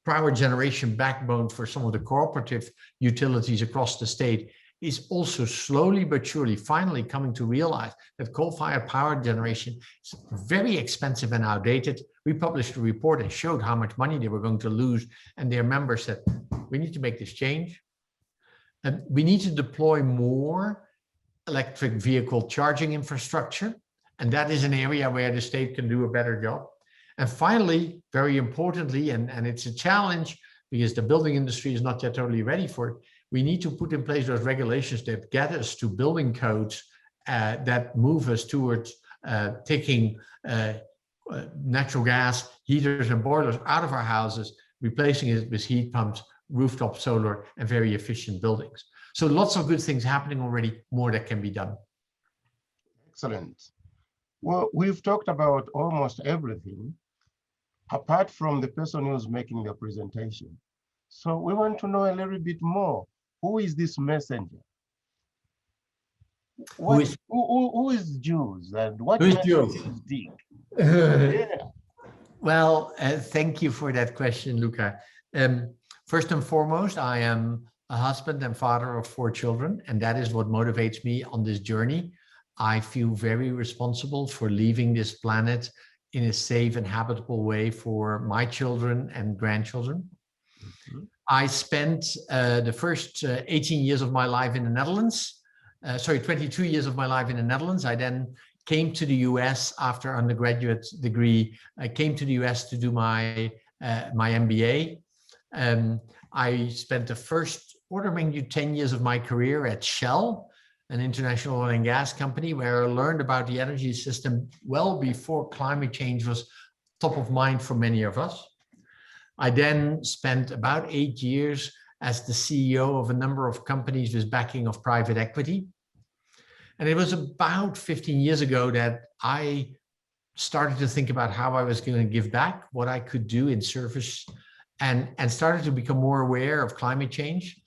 power generation backbone for some of the cooperative utilities across the state, is also slowly but surely finally coming to realize that coal-fired power generation is very expensive and outdated. We published a report and showed how much money they were going to lose, and their members said, we need to make this change. And we need to deploy more electric vehicle charging infrastructure, and that is an area where the state can do a better job. And finally, very importantly, and it's a challenge because the building industry is not yet totally ready for it, we need to put in place those regulations that get us to building codes that move us towards taking natural gas heaters and boilers out of our houses, replacing it with heat pumps, rooftop solar, and very efficient buildings. So lots of good things happening already, more that can be done. Excellent. Well, we've talked about almost everything, apart from the person who's making the presentation. So we want to know a little bit more. Who is this messenger? Who is Jules, and what Who is message Jules? is Dick? Yeah. Well, thank you for that question, Luca. First and foremost, I am a husband and father of 4 children, and that is what motivates me on this journey. I feel very responsible for leaving this planet in a safe and habitable way for my children and grandchildren. Mm-hmm. I spent the first 18 years of my life in the Netherlands. 22 years of my life in the Netherlands. I then came to the US after undergraduate degree. I came to the US to do my MBA. I spent the first order of magnitude 10 years of my career at Shell, an international oil and gas company, where I learned about the energy system well before climate change was top of mind for many of us. I then spent about 8 years as the CEO of a number of companies with backing of private equity. And it was about 15 years ago that I started to think about how I was going to give back, what I could do in service, and started to become more aware of climate change.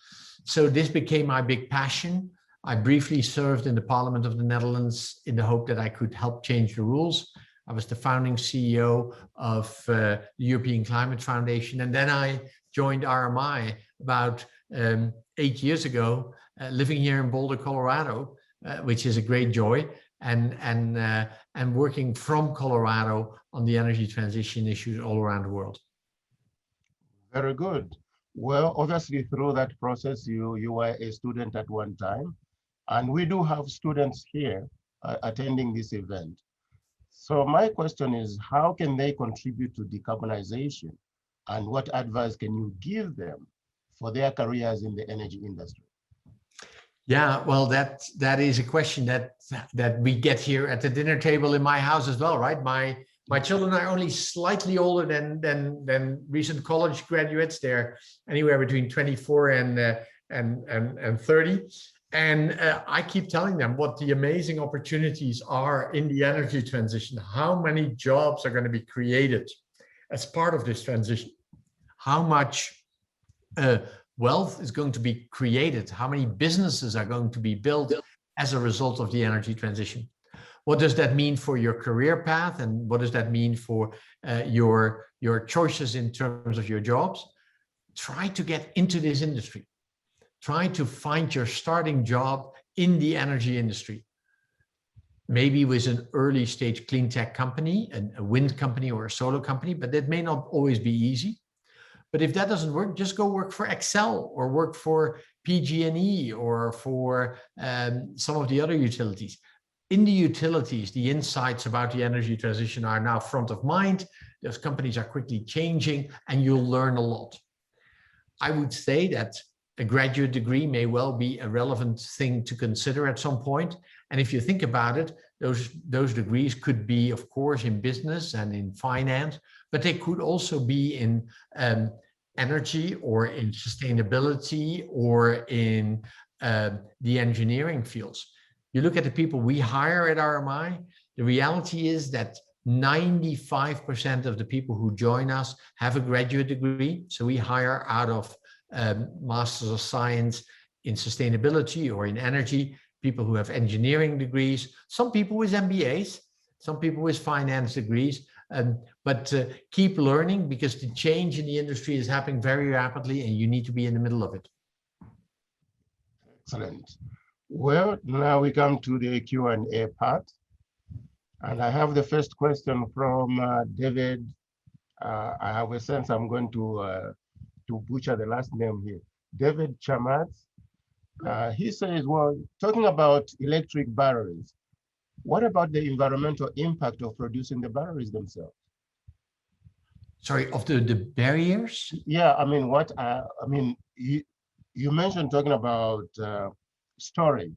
So this became my big passion. I briefly served in the Parliament of the Netherlands in the hope that I could help change the rules. I was the founding CEO of the European Climate Foundation. And then I joined RMI about 8 years ago, living here in Boulder, Colorado, which is a great joy, and working from Colorado on the energy transition issues all around the world. Very good. Well, obviously through that process, you were a student at one time, and we do have students here attending this event. So my question is, how can they contribute to decarbonization, and what advice can you give them for their careers in the energy industry? Yeah, well, that is a question that we get here at the dinner table in my house as well, right? My children are only slightly older than recent college graduates. They're anywhere between 24 and 30. And I keep telling them what the amazing opportunities are in the energy transition, how many jobs are going to be created as part of this transition, how much wealth is going to be created, how many businesses are going to be built as a result of the energy transition. What does that mean for your career path, and what does that mean for your choices in terms of your jobs? Try to get into this industry. Try to find your starting job in the energy industry. Maybe with an early stage clean tech company, a wind company or a solar company, but that may not always be easy. But if that doesn't work, just go work for Excel or work for PG&E or for some of the other utilities. In the utilities, the insights about the energy transition are now front of mind. Those companies are quickly changing, and you'll learn a lot. I would say that a graduate degree may well be a relevant thing to consider at some point. And if you think about it, those degrees could be, of course, in business and in finance, but they could also be in energy or in sustainability or in the engineering fields. You look at the people we hire at RMI, the reality is that 95% of the people who join us have a graduate degree. So we hire out of Masters of Science in sustainability or in energy, people who have engineering degrees, some people with MBAs, some people with finance degrees, but keep learning, because the change in the industry is happening very rapidly and you need to be in the middle of it. Excellent. Well, now we come to the Q&A part. And I have the first question from David. I have a sense I'm going to butcher the last name here. David Chamat. He says, well, talking about electric batteries, what about the environmental impact of producing the batteries themselves? Sorry, of the barriers? Yeah, I mean, you mentioned talking about storage.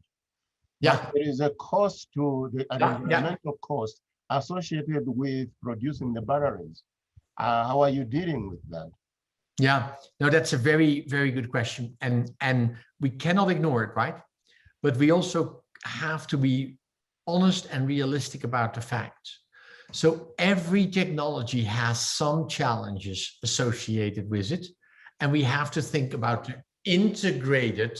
Yeah. But there is a cost to an Yeah. environmental cost associated with producing the batteries. How are you dealing with that? Yeah, no, that's a very, very good question. And we cannot ignore it, right? But we also have to be honest and realistic about the facts. So every technology has some challenges associated with it. And we have to think about the integrated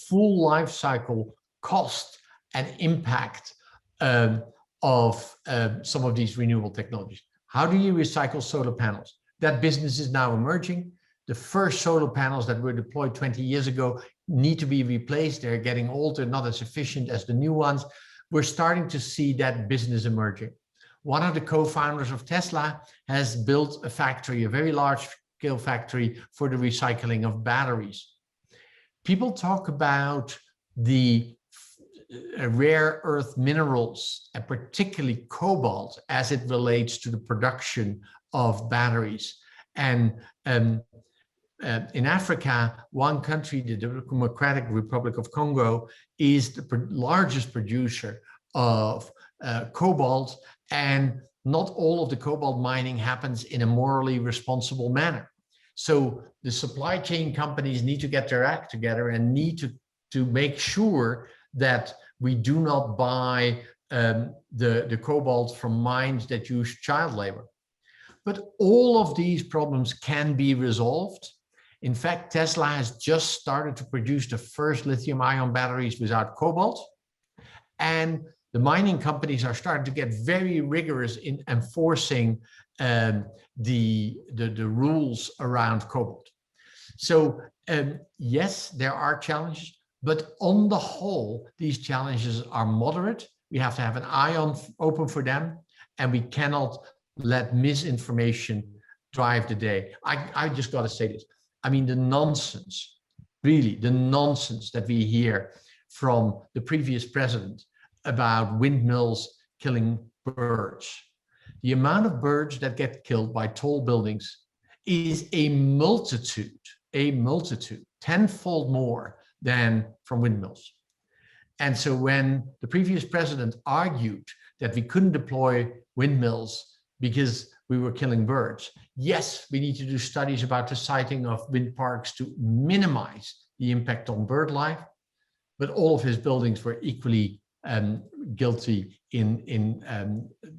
full life cycle cost and impact of some of these renewable technologies. How do you recycle solar panels? That business is now emerging. The first solar panels that were deployed 20 years ago need to be replaced. They're getting older, not as efficient as the new ones. We're starting to see that business emerging. One of the co-founders of Tesla has built a factory, a very large scale factory for the recycling of batteries. People talk about the rare earth minerals, and particularly cobalt, as it relates to the production of batteries. And in Africa, one country, the Democratic Republic of Congo, is the largest producer of cobalt, and not all of the cobalt mining happens in a morally responsible manner. So the supply chain companies need to get their act together and need to make sure that we do not buy the cobalt from mines that use child labor. But all of these problems can be resolved. In fact, Tesla has just started to produce the first lithium-ion batteries without cobalt. And the mining companies are starting to get very rigorous in enforcing the rules around cobalt. So yes, there are challenges, but on the whole, these challenges are moderate. We have to have an eye open for them, and we cannot let misinformation drive the day. I just got to say this. I mean, the nonsense, really, the nonsense that we hear from the previous president about windmills killing birds. The amount of birds that get killed by tall buildings is a multitude, tenfold more than from windmills. And so when the previous president argued that we couldn't deploy windmills because we were killing birds, yes, we need to do studies about the siting of wind parks to minimize the impact on bird life, but all of his buildings were equally guilty in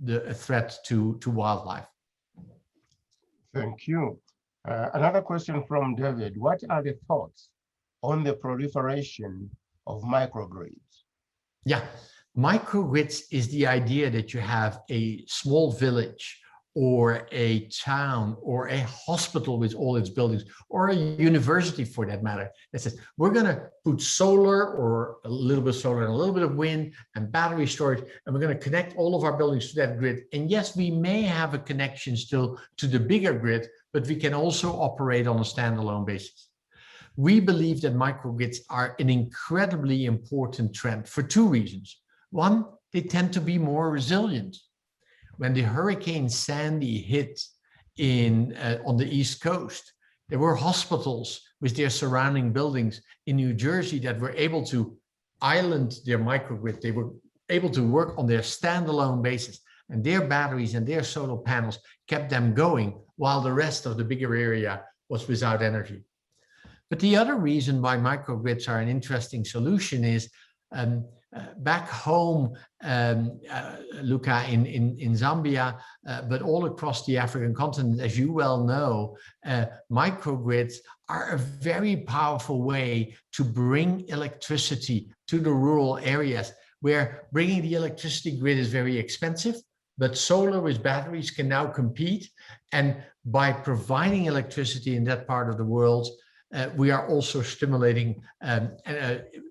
the threat to wildlife. Thank you. Another question from David. What are the thoughts on the proliferation of microgrids? Yeah, microgrids is the idea that you have a small village or a town or a hospital with all its buildings, or a university for that matter, that says, we're going to put solar, or a little bit of solar and a little bit of wind and battery storage, and we're going to connect all of our buildings to that grid. And yes, we may have a connection still to the bigger grid, but we can also operate on a standalone basis. We believe that microgrids are an incredibly important trend for two reasons. One, they tend to be more resilient. When the Hurricane Sandy hit on the East Coast, there were hospitals with their surrounding buildings in New Jersey that were able to island their microgrid. They were able to work on their standalone basis, and their batteries and their solar panels kept them going while the rest of the bigger area was without energy. But the other reason why microgrids are an interesting solution is back home, Luca, in Zambia, but all across the African continent, as you well know, microgrids are a very powerful way to bring electricity to the rural areas, where bringing the electricity grid is very expensive, but solar with batteries can now compete. And by providing electricity in that part of the world, we are also stimulating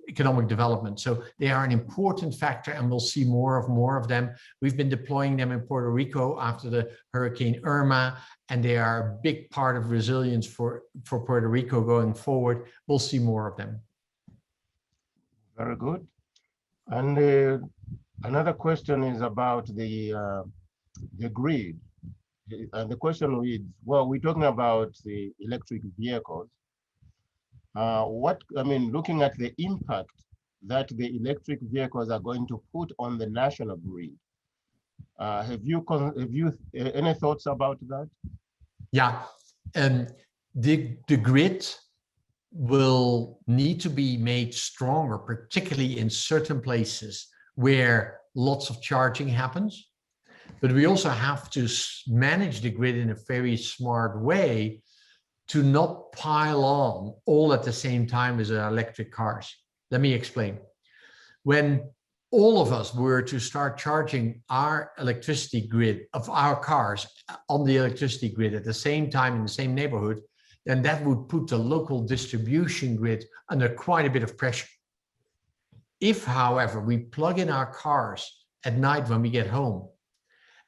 economic development. So they are an important factor, and we'll see more of them. We've been deploying them in Puerto Rico after the Hurricane Irma, and they are a big part of resilience for Puerto Rico going forward. We'll see more of them. Very good. And another question is about the grid. And the question reads, well, we're talking about the electric vehicles. looking at the impact that the electric vehicles are going to put on the national grid, have you any thoughts about that? Yeah, the grid will need to be made stronger, particularly in certain places where lots of charging happens. But we also have to manage the grid in a very smart way to not pile on all at the same time as electric cars. Let me explain. When all of us were to start charging our electricity grid of our cars on the electricity grid at the same time in the same neighborhood, then that would put the local distribution grid under quite a bit of pressure. If, however, we plug in our cars at night when we get home,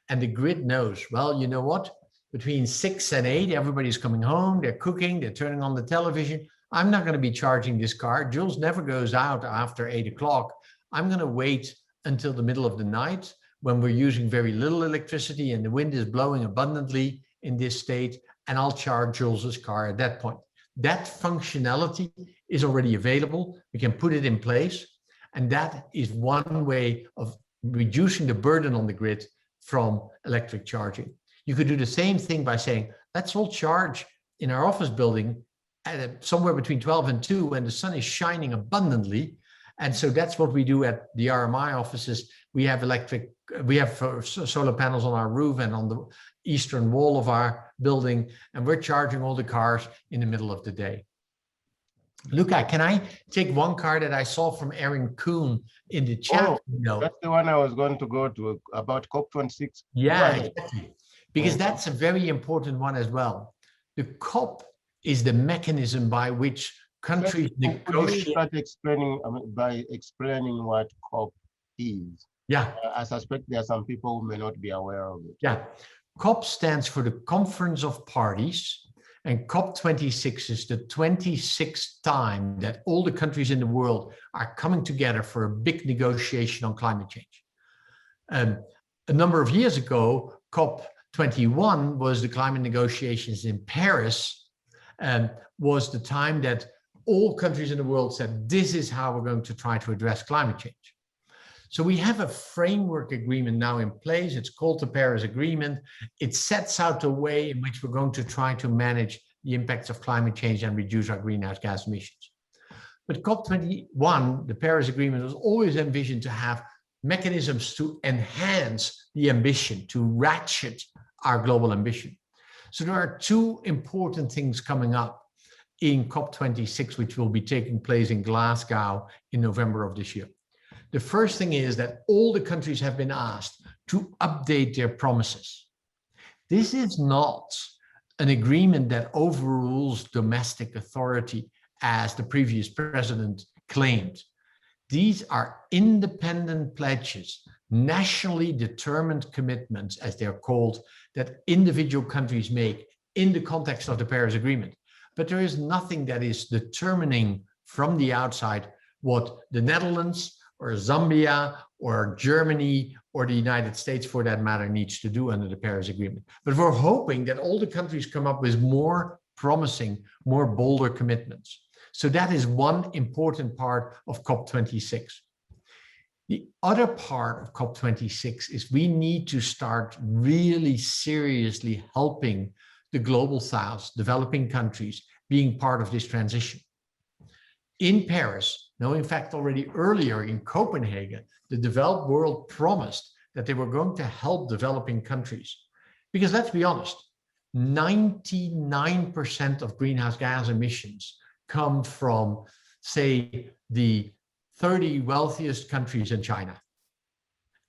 and the grid knows, well, you know what? Between 6 and 8, everybody's coming home, they're cooking, they're turning on the television. I'm not going to be charging this car. Jules never goes out after 8 o'clock. I'm going to wait until the middle of the night when we're using very little electricity and the wind is blowing abundantly in this state, and I'll charge Jules's car at that point. That functionality is already available. We can put it in place, and that is one way of reducing the burden on the grid from electric charging. You could do the same thing by saying, let's all charge in our office building at somewhere between 12 and 2 when the sun is shining abundantly. And so that's what we do at the RMI offices. We have solar panels on our roof and on the eastern wall of our building, and we're charging all the cars in the middle of the day. Luca, can I take one card that I saw from Aaron Kuhn in the chat? Oh, that's the one I was going to go to about COP26. Yeah, exactly. Because that's a very important one as well. The COP is the mechanism by which countries negotiate. You start explaining by explaining what COP is. Yeah. I suspect there are some people who may not be aware of it. Yeah. COP stands for the Conference of Parties, and COP26 is the 26th time that all the countries in the world are coming together for a big negotiation on climate change. A number of years ago, COP21 was the climate negotiations in Paris, and was the time that all countries in the world said, this is how we're going to try to address climate change. So we have a framework agreement now in place. It's called the Paris Agreement. It sets out the way in which we're going to try to manage the impacts of climate change and reduce our greenhouse gas emissions. But COP21, the Paris Agreement, was always envisioned to have mechanisms to enhance the ambition, to ratchet our global ambition. So there are two important things coming up in COP26, which will be taking place in Glasgow in November of this year. The first thing is that all the countries have been asked to update their promises. This is not an agreement that overrules domestic authority, as the previous president claimed. These are independent pledges, nationally determined commitments, as they're called, that individual countries make in the context of the Paris Agreement. But there is nothing that is determining from the outside what the Netherlands or Zambia or Germany or the United States, for that matter, needs to do under the Paris Agreement. But we're hoping that all the countries come up with more promising, more bolder commitments. So that is one important part of COP26. The other part of COP26 is we need to start really seriously helping the global South, developing countries, being part of this transition. In Paris, no, in fact, already earlier in Copenhagen, the developed world promised that they were going to help developing countries. Because let's be honest, 99% of greenhouse gas emissions come from, say, the 30 wealthiest countries in China.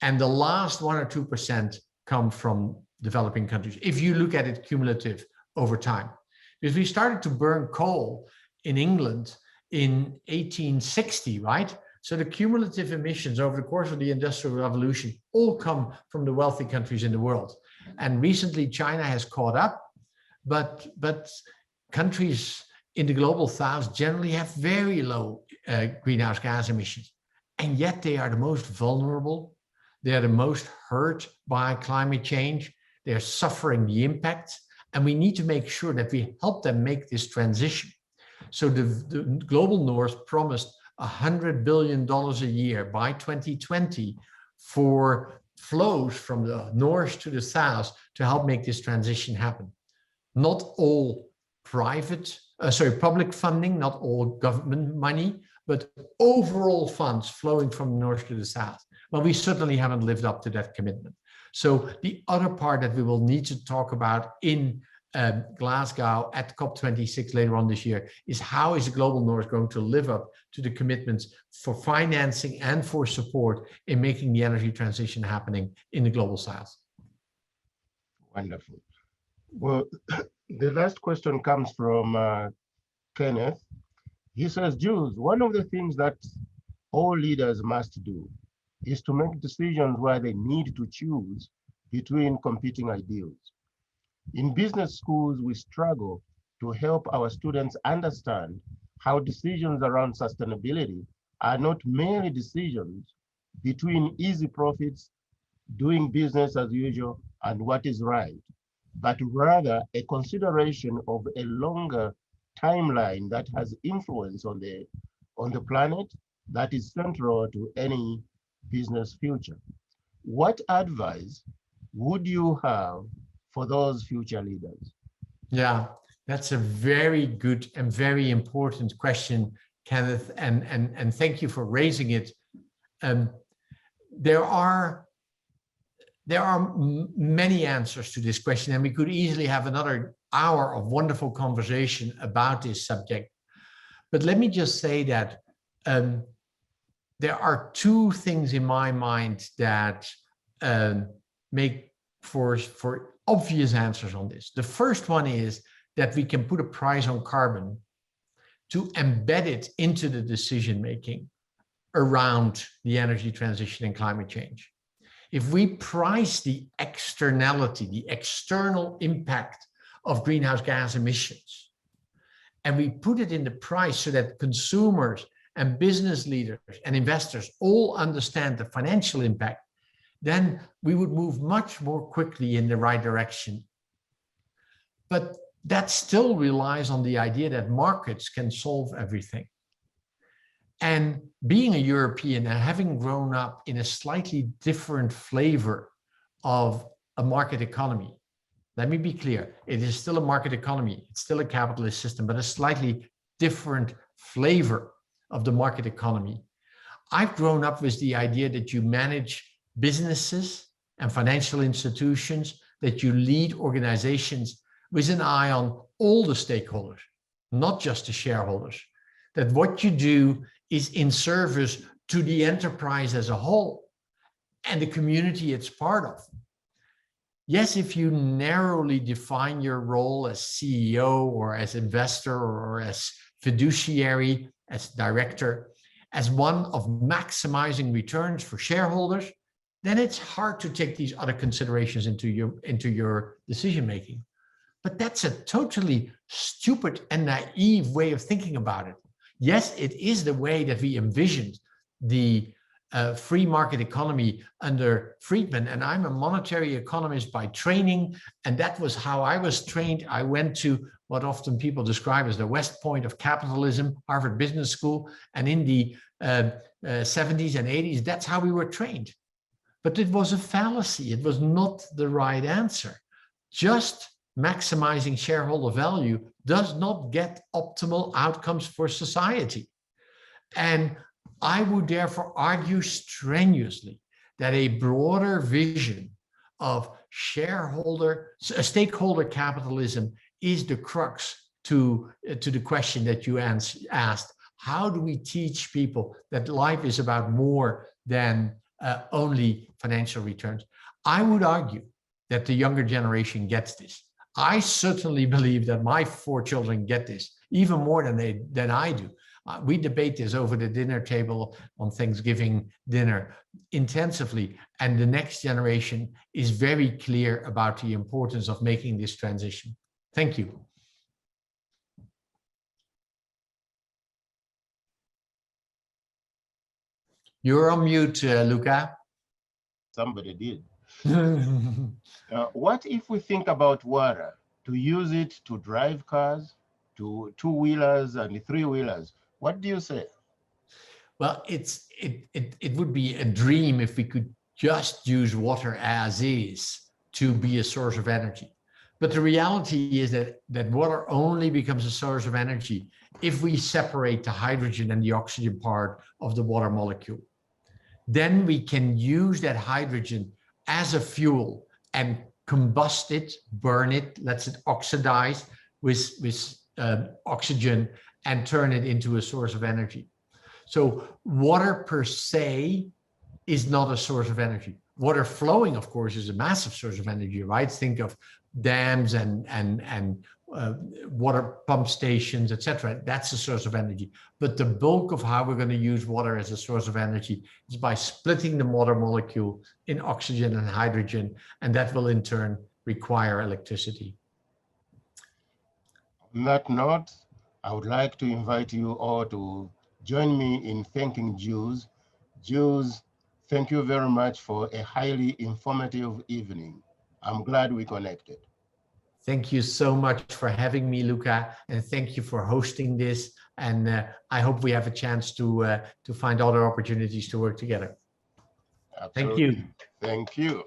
And the last 1 or 2% come from developing countries, if you look at it cumulative over time. Because we started to burn coal in England in 1860, right? So the cumulative emissions over the course of the Industrial Revolution all come from the wealthy countries in the world. And recently China has caught up, but countries in the global South generally have very low greenhouse gas emissions. And yet they are the most vulnerable. They are the most hurt by climate change. They're suffering the impacts. And we need to make sure that we help them make this transition. So the Global North promised $100 billion a year by 2020 for flows from the north to the south to help make this transition happen. Not all public funding, not all government money, but overall funds flowing from the north to the south. Well, we certainly haven't lived up to that commitment. So the other part that we will need to talk about in Glasgow at COP26 later on this year is how is the Global North going to live up to the commitments for financing and for support in making the energy transition happening in the Global South. Wonderful. Well, the last question comes from Kenneth. He says, Jules, one of the things that all leaders must do is to make decisions where they need to choose between competing ideals. In business schools, we struggle to help our students understand how decisions around sustainability are not merely decisions between easy profits, doing business as usual, and what is right, but rather a consideration of a longer timeline that has influence on the planet that is central to any business future. What advice would you have for those future leaders? Yeah, that's a very good and very important question, Kenneth, and thank you for raising it. There are many answers to this question, and we could easily have another hour of wonderful conversation about this subject. But let me just say that there are two things in my mind that make for obvious answers on this. The first one is that we can put a price on carbon to embed it into the decision-making around the energy transition and climate change. If we price the externality, the external impact of greenhouse gas emissions, and we put it in the price so that consumers and business leaders and investors all understand the financial impact, then we would move much more quickly in the right direction. But that still relies on the idea that markets can solve everything. And being a European and having grown up in a slightly different flavor of a market economy, let me be clear, it is still a market economy, it's still a capitalist system, but a slightly different flavor of the market economy. I've grown up with the idea that you manage businesses and financial institutions, that you lead organizations with an eye on all the stakeholders, not just the shareholders, that what you do is in service to the enterprise as a whole and the community it's part of. Yes, if you narrowly define your role as CEO or as investor or as fiduciary, as director, as one of maximizing returns for shareholders, then it's hard to take these other considerations into your decision-making. But that's a totally stupid and naive way of thinking about it. Yes, it is the way that we envisioned the free market economy under Friedman, and I'm a monetary economist by training, and that was how I was trained. I went to what often people describe as the West Point of capitalism, Harvard Business School, and in the 70s and 80s, that's how we were trained. But it was a fallacy. It was not the right answer. Just maximizing shareholder value does not get optimal outcomes for society. And I would therefore argue strenuously that a broader vision of stakeholder capitalism is the crux to the question that you asked. How do we teach people that life is about more than only financial returns? I would argue that the younger generation gets this. I certainly believe that my 4 children get this even more than I do. We debate this over the dinner table on Thanksgiving dinner intensively, and the next generation is very clear about the importance of making this transition. Thank you. You're on mute, Luca. Somebody did. What if we think about water, to use it to drive cars, to two-wheelers and three-wheelers. What do you say? Well, it would be a dream if we could just use water as is to be a source of energy. But the reality is that water only becomes a source of energy if we separate the hydrogen and the oxygen part of the water molecule. Then we can use that hydrogen as a fuel and combust it, burn it, let it oxidize with oxygen and turn it into a source of energy. So water per se is not a source of energy. Water flowing, of course, is a massive source of energy, right? Think of dams and water pump stations, etc. That's a source of energy. But the bulk of how we're going to use water as a source of energy is by splitting the water molecule in oxygen and hydrogen, and that will in turn require electricity. On that note, I would like to invite you all to join me in thanking Jules. Jules, thank you very much for a highly informative evening. I'm glad we connected. Thank you so much for having me, Luca, and thank you for hosting this. And I hope we have a chance to find other opportunities to work together. Absolutely. Thank you. Thank you.